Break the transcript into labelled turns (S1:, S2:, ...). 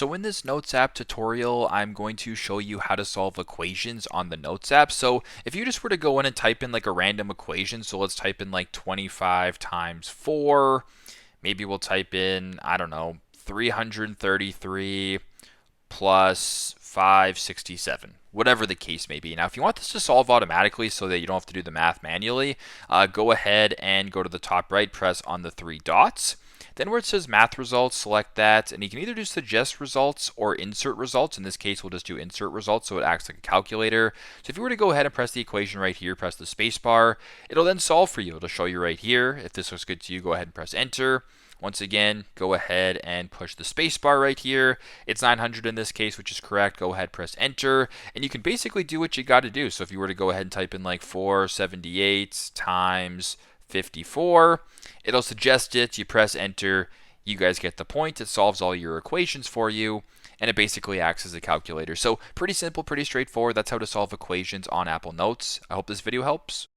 S1: So in this Notes app tutorial, I'm going to show you how to solve equations on the Notes app. So if you just were to go in and type in like a random equation, so let's type in like 25 times 4, maybe we'll type in, I don't know, 333 plus 567, whatever the case may be. Now, if you want this to solve automatically so that you don't have to do the math manually, go ahead and go to the top right, press on the three dots. Then where it says math results, select that, and you can either do suggest results or insert results. In this case, we'll just do insert results so it acts like a calculator. So if you were to go ahead and press the equation right here, press the space bar, it'll then solve for you. It'll show you right here. If this looks good to you, go ahead and press enter. Once again, go ahead and push the space bar right here. It's 900 in this case, which is correct. Go ahead, press enter, and you can basically do what you got to do. So if you were to go ahead and type in like 478 times 54, it'll suggest it. You press enter. You guys get the point. It solves all your equations for you, and it basically acts as a calculator. So pretty simple, pretty straightforward. That's how to solve equations on Apple Notes. I hope this video helps.